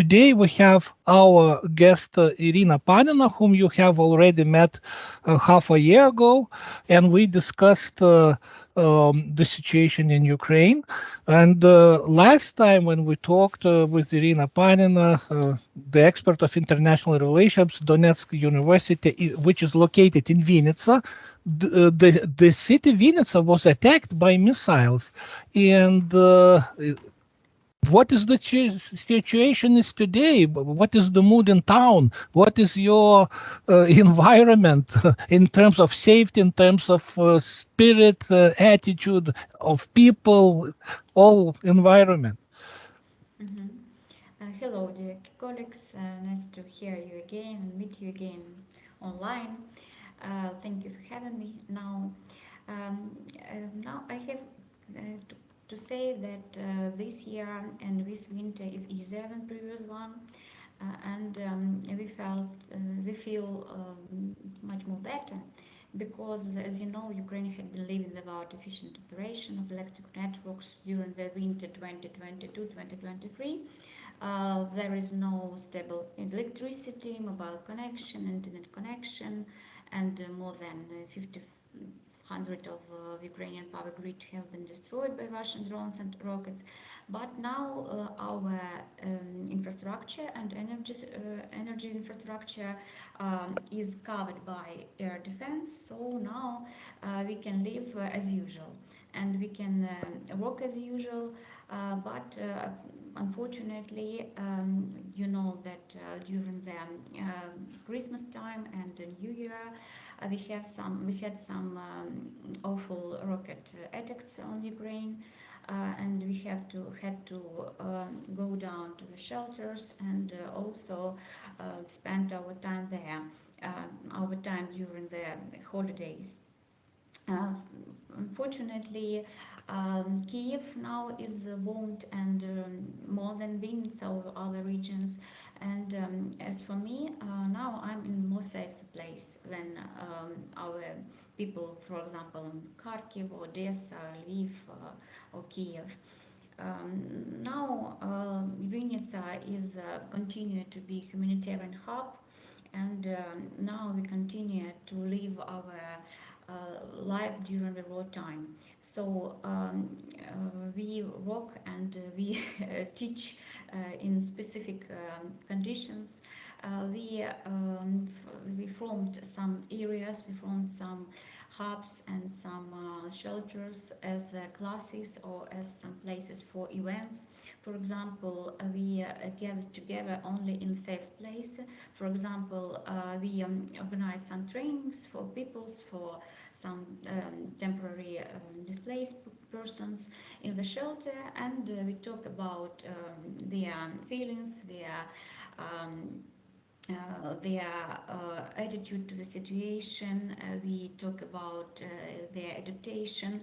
today we have our guest Iryna Panina, whom you have already met half a year ago, and we discussed the situation in Ukraine. And last time when we talked with Iryna Panina, the expert of international relations, Donetsk University, which is located in Vinnytsia, the city Vinnytsia was attacked by missiles, and what is the situation is today? What is the mood in town? What is your environment in terms of safety, in terms of spirit, attitude of people, all environment? Mhm. Hello, dear colleagues. Nice to hear you again and meet you again online. Thank you for having me. Now I have to say that this year and this winter is easier than previous one, and we feel much more better because, as you know, Ukraine had been living without efficient operation of electric networks during the winter 2022-2023. There is no stable electricity, mobile connection, internet connection, and more than 50 of Ukrainian power grid have been destroyed by Russian drones and rockets. But now our infrastructure and energy infrastructure is covered by air defense. So now we can live as usual, and we can work as usual. But unfortunately, you know that during the Christmas time and the New Year, we had some awful rocket attacks on Ukraine, and we had to go down to the shelters and also spend our time there, our time during the holidays. Uh, Unfortunately, Kiev now is bombed, and more than Vinnytsia or other regions. And as for me, now I'm in more safe place than our people, for example, in Kharkiv, Odessa, Lviv, or Kiev. Now, Vinnytsia is continue to be humanitarian hub, and now we continue to live our life during the war time. So we work and we teach in specific conditions. We formed some areas, we formed some hubs and some shelters as classes or as some places for events. For example, we gather together only in safe place. For example, we organize some trainings for peoples, for some temporary displaced persons in the shelter, and we talk about their feelings, um, their attitude to the situation. We talk about their adaptation,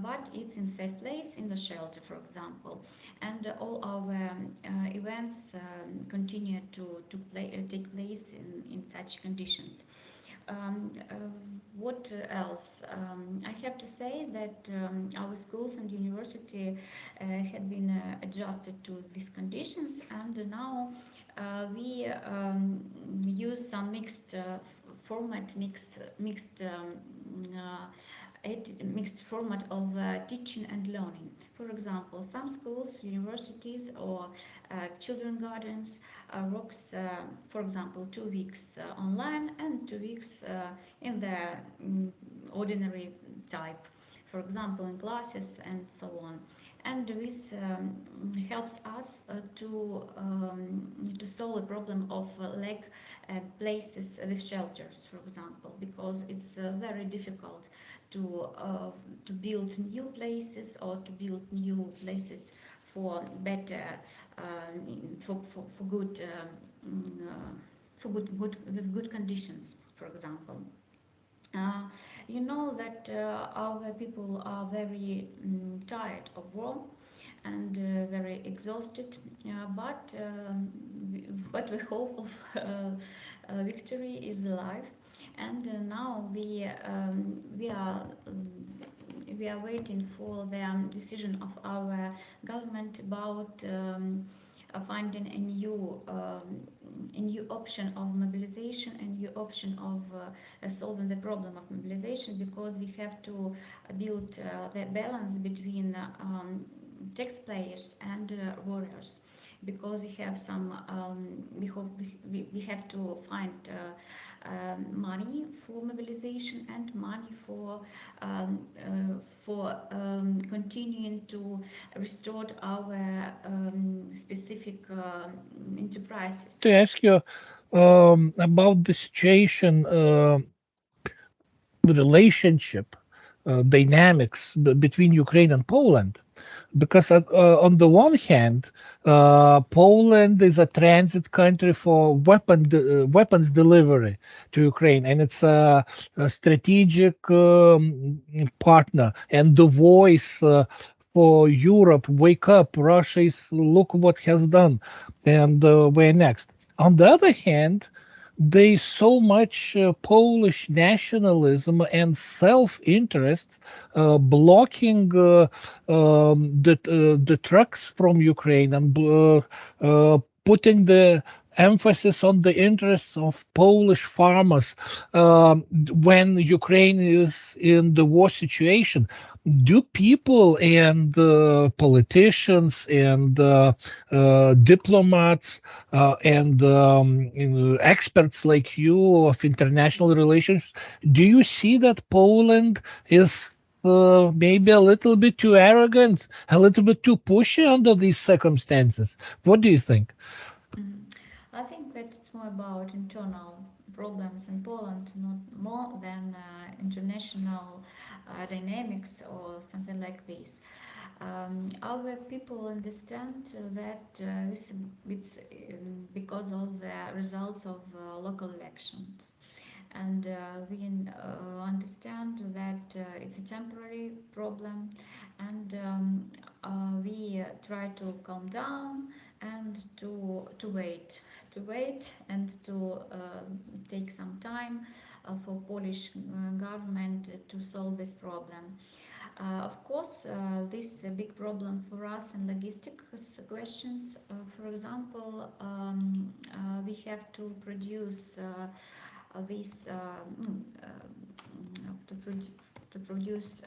but it's in safe place in the shelter, for example. And all our events continue to take place in such conditions. What else? I have to say that our schools and university had been adjusted to these conditions, and now we use some mixed format, uh, mixed format of teaching and learning. For example, some schools, universities, or children gardens works, for example, 2 weeks online and 2 weeks in the ordinary type, for example, in classes and so on. And this helps us to solve the problem of lack places with shelters, for example, because it's very difficult to build new places or to build new places for better for good with good conditions, for example. Uh, you know that our people are very tired of war and very exhausted, but the hope of victory is alive, and now we are waiting for the decision of our government about finding a new option of mobilization, a new option of solving the problem of mobilization, because we have to build the balance between taxpayers and warriors, because we have some we have to find money for mobilization and money for continuing to restore our specific enterprises. To ask you about the situation, the relationship dynamics between Ukraine and Poland. Because on the one hand, Poland is a transit country for weapons delivery to Ukraine, and it's a strategic partner and the voice for Europe. Wake up, Russia is, look what has done, and we're next. On the other hand, there's so much Polish nationalism and self-interest blocking the trucks from Ukraine and putting the emphasis on the interests of Polish farmers when Ukraine is in the war situation. Do people and politicians and diplomats and experts like you of international relations, do you see that Poland is maybe a little bit too arrogant, a little bit too pushy under these circumstances? What do you think? Mhm. I think that it's more about internal problems in Poland, not more than international dynamics or something like this. Our people understand that it's because of the results of local elections. And we understand that it's a temporary problem, and we try to calm down and to wait and to take some time for Polish government to solve this problem. Of course, this is a big problem for us in logistics questions. For example, we have to produce these to, to produce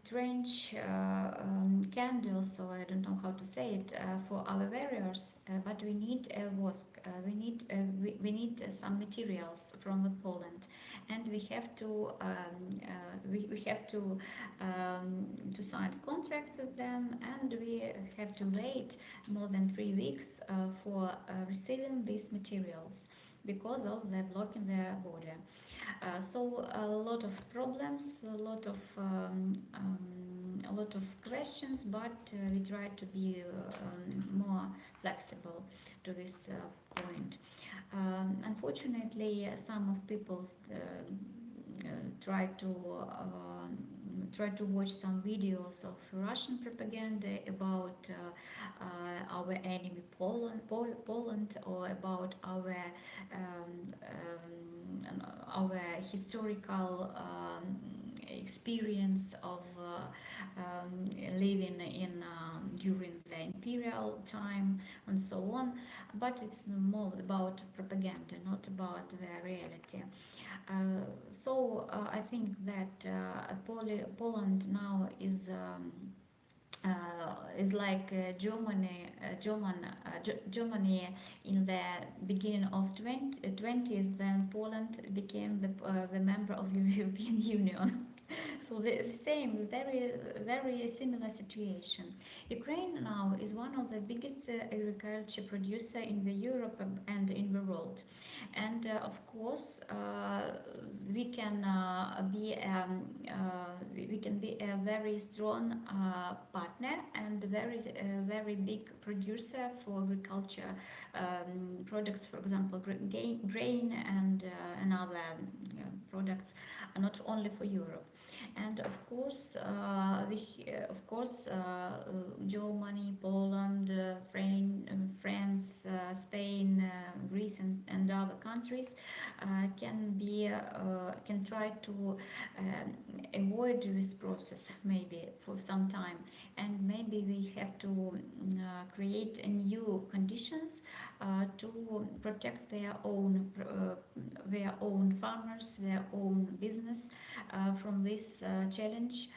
trench candles, so I don't know how to say it, for our warriors, but we need a wask, we need some materials from Poland, and we have we have to sign a contract with them, and we have to wait more than 3 weeks for receiving these materials because of the blocking the border. So a lot of problems, a lot of questions, but we try to be more flexible to this point. Unfortunately, some of people try to watch some videos of Russian propaganda about our enemy Poland, or about our historical experience of living in during the imperial time and so on, but it's more about propaganda, not about the reality. I think that Poland now is like Germany in the beginning of 2020s, when Poland became the member of the European Union. So the same, very similar situation. Ukraine now is one of the biggest agriculture producer in the Europe and in the world, and of course we can be a very strong partner and very big producer for agriculture products, for example grain and other products, not only for Europe. And of course, Germany, Poland, France, Spain, Greece, and other countries can try to avoid with this process maybe for some time, and maybe we have to create a new conditions to protect their own farmers, their own business from this challenge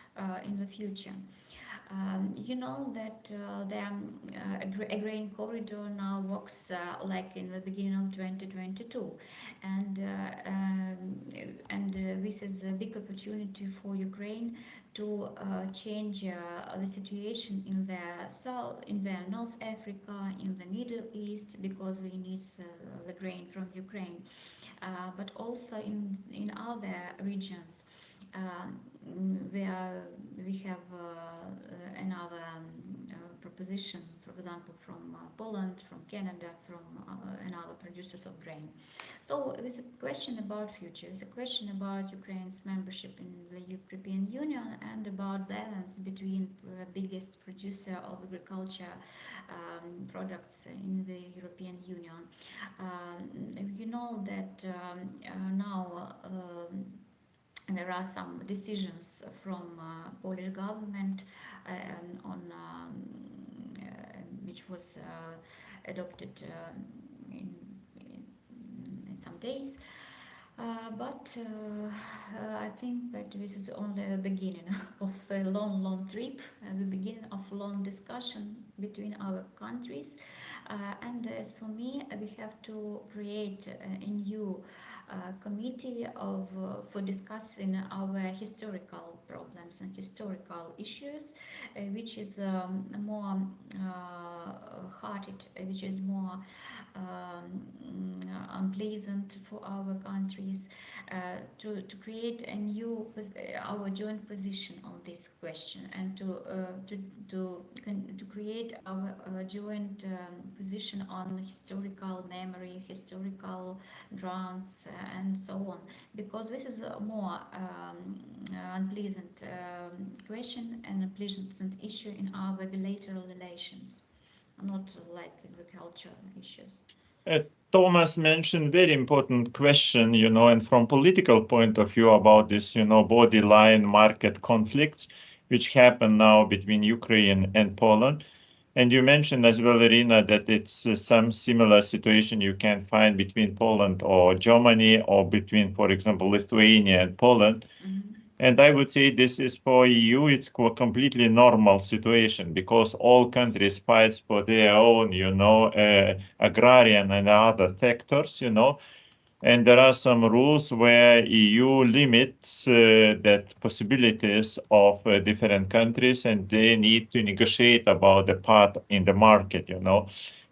in the future. You know that the grain corridor now works like in the beginning of 2022, and this is a big opportunity for Ukraine to change the situation in the south, in the North Africa, in the Middle East, because we need the grain from Ukraine, but also in other regions. Where we have another proposition, for example, from Poland, from Canada, from another producers of grain. So it's a question about future. It's a question about Ukraine's membership in the European Union and about balance between biggest producer of agriculture products in the European Union. You know that now there are some decisions from Polish government on which was adopted in some days. But I think that this is only the beginning of a long trip, the beginning of long discussion between our countries. And as for me, we have to create a new committee for discussing our historical problems and historical issues, which is more hearted, which is more unpleasant for our countries, to create a new our joint position on this question, and to create our joint position on historical memory, historical grounds, and so on, because this is a more unpleasant question and a pleasant issue in our bilateral relations, not like agricultural issues. Tomas mentioned very important question, and from political point of view about this, body line market conflicts, which happen now between Ukraine and Poland. And you mentioned as well, Iryna, that it's some similar situation you can find between Poland or Germany, or between, for example, Lithuania and Poland. Mm-hmm. And I would say this is for EU, it's a completely normal situation, because all countries fight for their own, agrarian and other sectors, and there are some rules where EU limits that possibilities of different countries, and they need to negotiate about the part in the market,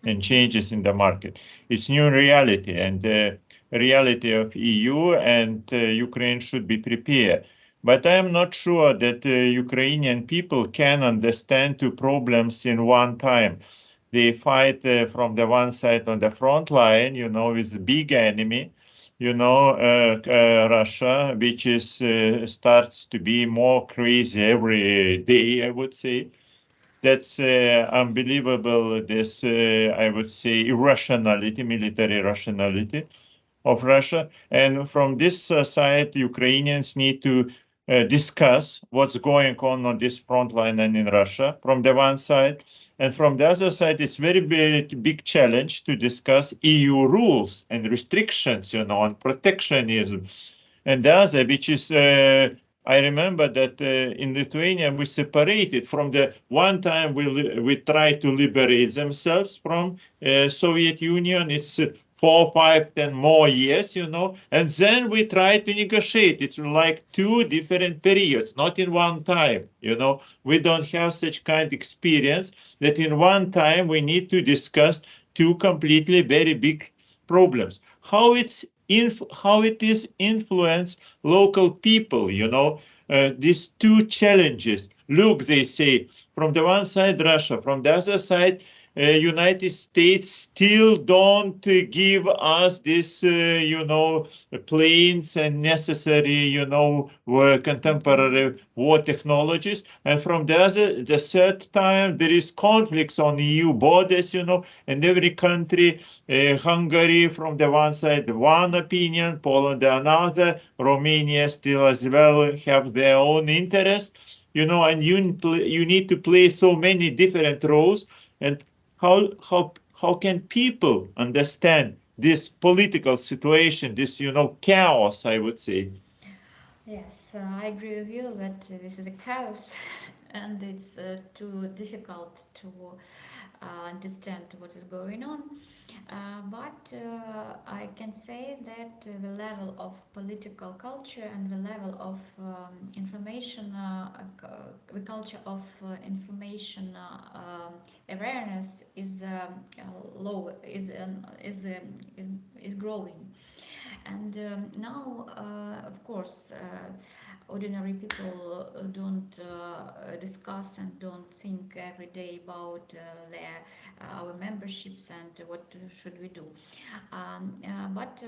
and changes in the market. It's new reality, and the reality of EU, and Ukraine should be prepared. But I am not sure that Ukrainian people can understand two problems in one time. They fight from the one side on the front line, with the big enemy, Russia, which is starts to be more crazy every day, I would say. That's unbelievable, this, I would say, irrationality, military irrationality of Russia. And from this side, Ukrainians need to discuss what's going on this front line and in Russia from the one side. And from the other side, it's very big challenge to discuss EU rules and restrictions, on protectionism. And the other, which is, I remember that in Lithuania, we separated from the one time we tried to liberate themselves from Soviet Union. It's 4, 5, 10 more years, and then we try to negotiate. It's like two different periods, not in one time, We don't have such kind of experience that in one time we need to discuss two completely very big problems. How it is influence local people, these two challenges. Look, they say, from the one side, Russia, from the other side, United States still don't give us this, planes and necessary, contemporary war technologies. And from the third time, there is conflicts on EU borders, and every country, Hungary from the one side, one opinion, Poland another, Romania still as well have their own interest, and you need to play so many different roles. And how can people understand this political situation, this chaos, I would say? Yes, I agree with you that this is a chaos and it's too difficult to understand what is going on. But I can say that the level of political culture and the level of information, the culture of information awareness is low, is growing. And now, of course, ordinary people don't discuss and don't think every day about our memberships and what should we do. But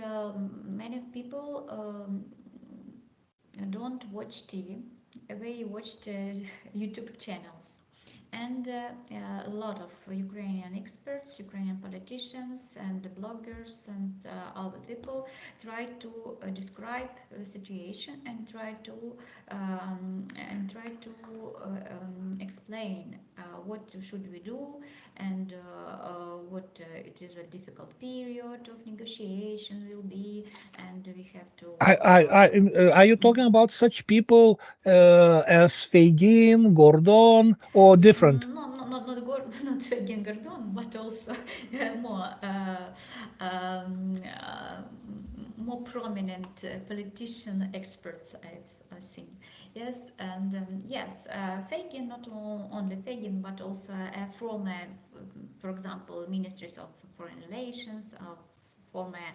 many people don't watch TV. They watched YouTube channels. And a lot of Ukrainian experts, Ukrainian politicians and bloggers and other people try to describe the situation and try to explain what should we do and what it is a difficult period of negotiation will be, and we have to. Are you talking about such people as Fagin, Gordon, or different? No, not Fagin Gordon, but also more more prominent politician experts, I think. Yes, and yes, Fagin, not only Fagin, but also from, for example, ministries of foreign relations, of former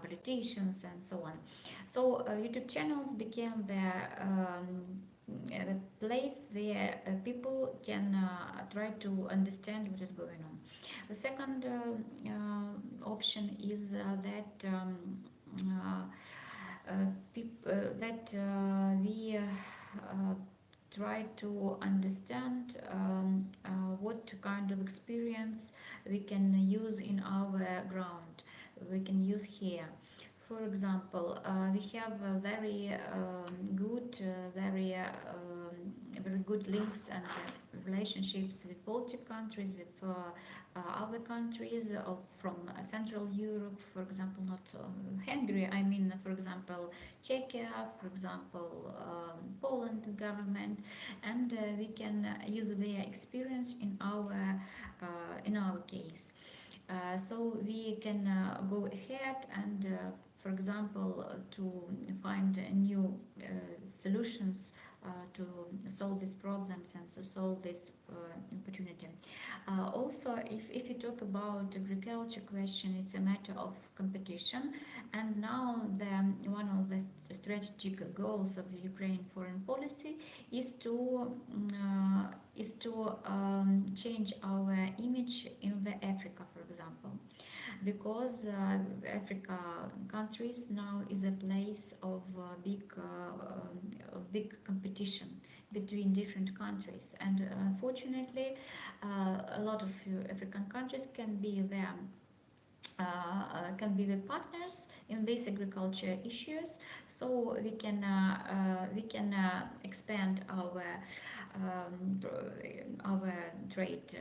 politicians, and so on. So YouTube channels became the place where people can try to understand what is going on. The second option is that we try to understand what kind of experience we can use in our ground, we can use here. For example, we have very very good links and relationships with Baltic countries, with other countries from Central Europe, for example, not Hungary, I mean, for example, Czechia, for example, Poland government, and we can use their experience in our case. So we can go ahead and for example, to find new solutions to solve these problems and to solve this opportunity. Also, if you talk about agriculture question, it's a matter of competition, and now one of the strategic goals of the Ukraine foreign policy is to change our image in the Africa, for example, because Africa countries now is a place of big competition between different countries, and unfortunately a lot of African countries can be the partners in these agriculture issues, so we can expand our trade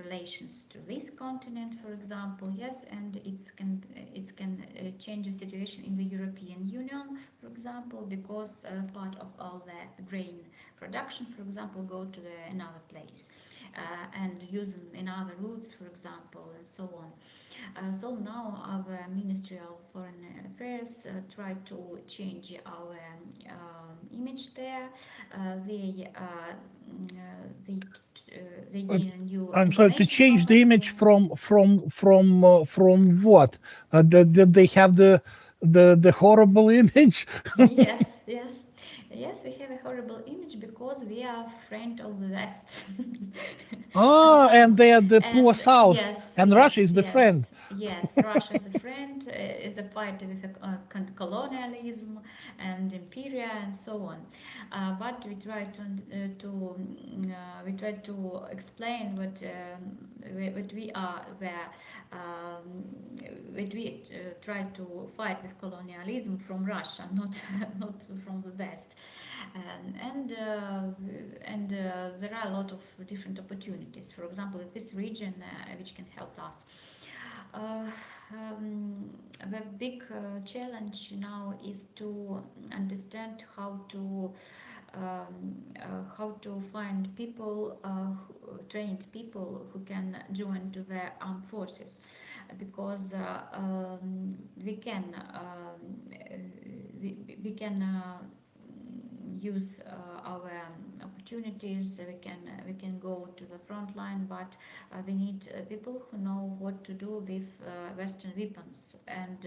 relations to this continent, for example. Yes, and it can change the situation in the European Union, for example, because part of all the grain production, for example, go to another place and use in other routes, for example, and so on. So now our Ministry of Foreign Affairs try to change our image there. They gain a new. I'm sorry, to change the image from what? Did they have the horrible image? Yes, yes. Yes, we have a horrible image because we are friend of the West. Oh, and they are the poor And South, yes, and yes, Russia is the yes, friend. yes. Russia is a friend, is a fight with colonialism and imperial and so on. But we try we try to explain what we are there. What we try to fight with colonialism from Russia, not not from the West. And there are a lot of different opportunities. For example, in this region, which can help us. Uh, the big challenge now is to understand how to find people, trained people who can join to the armed forces, because we can use our opportunities. We can go to the front line, but we need people who know what to do with Western weapons, and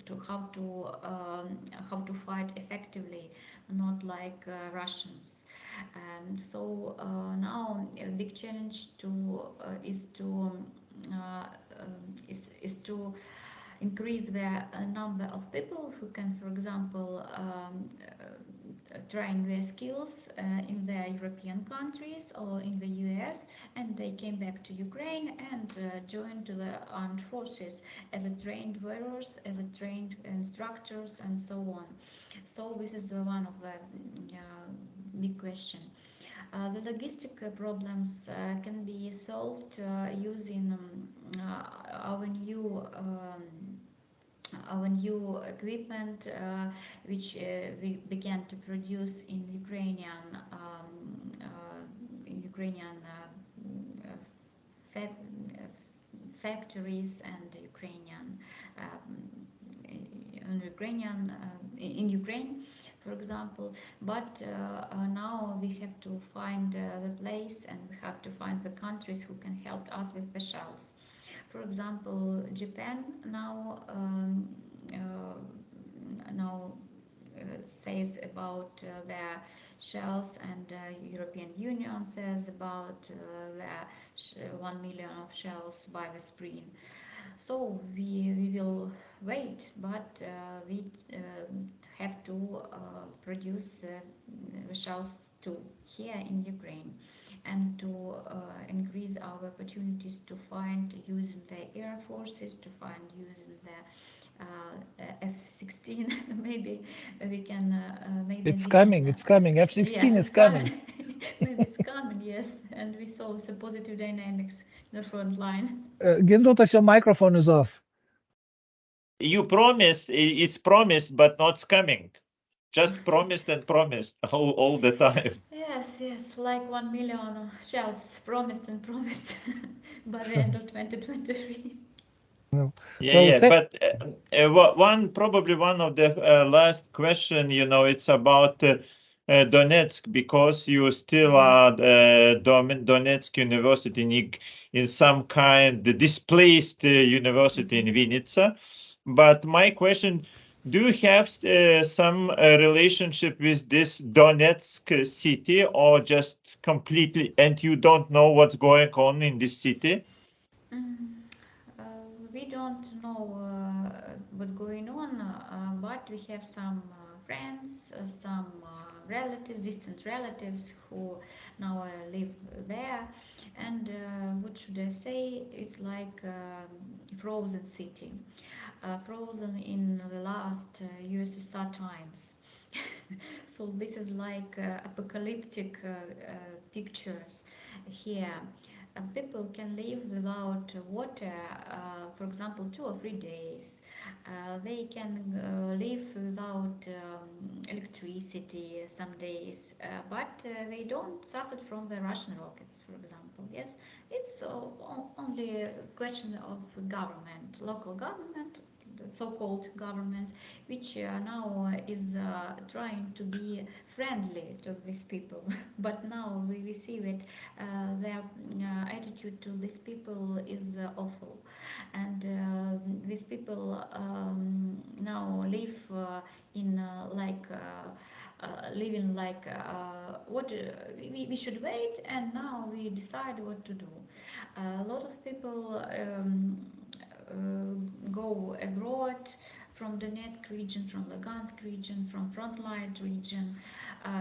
to how to fight effectively, not like Russians. And so now a big challenge is to increase the number of people who can, for example, train their skills in the European countries or in the US, and they came back to Ukraine and joined the armed forces as a trained warriors, as a trained instructors, and so on. So this is one of the big question. The logistic problems can be solved using our new equipment, which we began to produce in Ukrainian factories and in Ukraine, for example. But now we have to find the place, and we have to find the countries who can help us with the shells. For example, Japan now says about their shells, and European Union says about the 1 million of shells by the spring. So we will wait, but we have to produce the shells too here in Ukraine, and to increase our opportunities to find using the air forces, to find using the F-16. Maybe we can. It's coming. It's coming. F-16 is coming. Maybe it's coming. Yes, and we saw the positive dynamics in the front line. Gintautas, your microphone is off. You promised, it's promised, but not coming. Just promised and promised all the time. Yes, like 1 million shelves promised and promised by the end of 2023. No. Yeah, but probably one of the last question, it's about Donetsk, because you still are Donetsk University in some kind displaced university in Vinnytsia. But my question, do you have some relationship with this Donetsk city, or just completely, and you don't know what's going on in this city? We don't know what's going on, but we have some friends, some relatives, distant relatives who now live there. And what should I say? It's like frozen city, frozen in the last USSR times. So this is like apocalyptic pictures here. People can live without water, for example, 2 or 3 days. They can live without electricity some days, but they don't suffer from the Russian rockets, for example. Yes, it's only a question of government, local government, the so-called government, which now is trying to be friendly to these people. But now we see that their attitude to these people is awful, and these people now live in living like we should wait, and now we decide what to do. A lot of people go abroad from Donetsk region, from Lugansk region, from frontline region.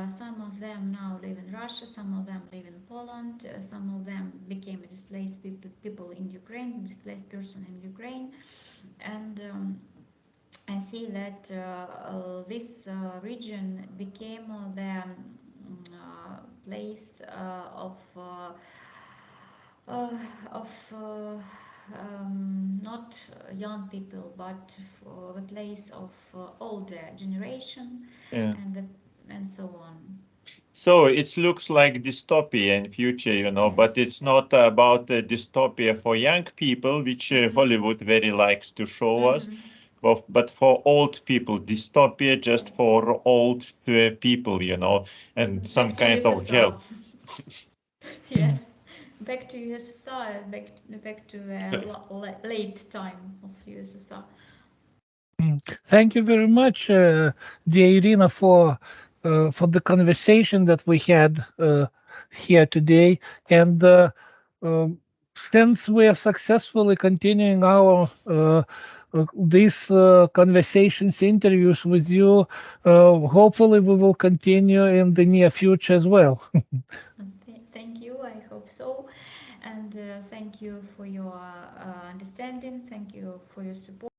Some of them now live in Russia, some of them live in Poland, some of them became displaced people in Ukraine, displaced person in Ukraine. And I see that this region became the place of not young people, but the place of older generation, Yeah. and so on. So it looks like dystopia in future, but Yes. it's not about dystopia for young people, which Hollywood very likes to show us, but for old people, dystopia just for old people, and some Back to kind of USSR. help. Yes, back to USSR, back to late time of USSR. Thank you very much, dear Irina, for the conversation that we had here today. And since we are successfully continuing our these conversations, interviews with you, hopefully we will continue in the near future as well. Thank you. I hope so, and thank you for your understanding. Thank you for your support.